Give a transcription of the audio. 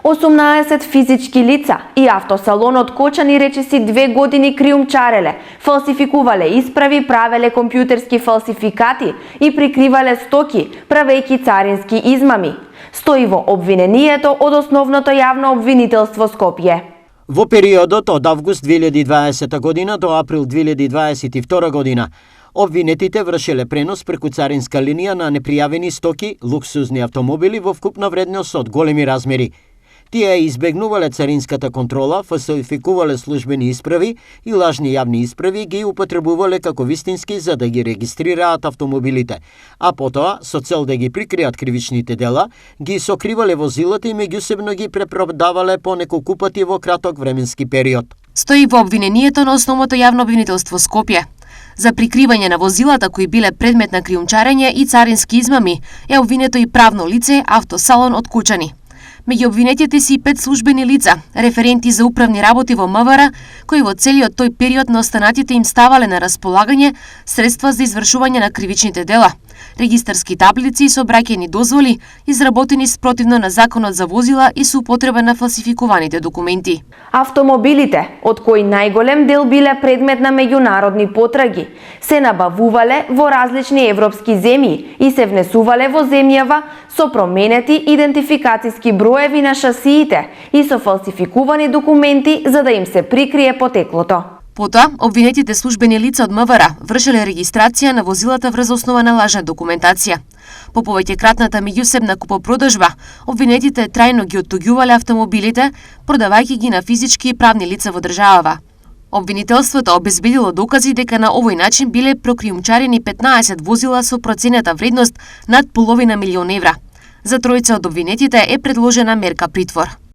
18 физички лица и автосалонот Кочани речиси 2 години криумчареле, фалсификувале исправи, правеле компјутерски фалсификати и прикривале стоки, правејќи царински измами. Стои во обвинението од Основното јавно обвинителство Скопје. Во периодот од август 2020 година до април 2022 година, обвинетите вршеле пренос преку царинска линија на непријавени стоки, луксузни автомобили во вкупна вредност од големи размери. Тие избегнувале царинската контрола, фалсификувале службени исправи и лажни јавни исправи ги употребувале како вистински за да ги регистрираат автомобилите, а потоа, со цел да ги прикријат кривичните дела, ги сокривале возилата и меѓусебно ги препродавале по неколку пати во краток временски период. Стои во обвинението на Основното јавно обвинителство Скопје. За прикривање на возилата кои биле предмет на криумчарење и царински измами е обвинето и правно лице Автосалон од Кочани. Меѓу обвинетите си 5 службени лица, референти за управни работи во МВР, кои во целиот тој период на останатите им ставале на располагање средства за извршување на кривичните дела, регистарски таблици и сообраќајни дозволи, изработени спротивно на Законот за возила и со употреба на фалсификуваните документи. Автомобилите, од кои најголем дел биле предмет на меѓународни потраги, се набавувале во различни европски земји и се внесувале во земјава со променети идентификацијски броеви на шасиите и со фалсификувани документи за да им се прикрие потеклото. Потоа, обвинетите службени лица од МВР вршеле регистрација на возилата врз основа на лажна документација. По повеќекратната меѓусебна купопродажба, обвинетите трајно ги оттуѓувале автомобилите, продавајќи ги на физички и правни лица во државава. Обвинителството обезбедило докази дека на овој начин биле прокриумчарени 15 возила со проценета вредност над половина милион евра. За тројца од обвинетите е предложена мерка притвор.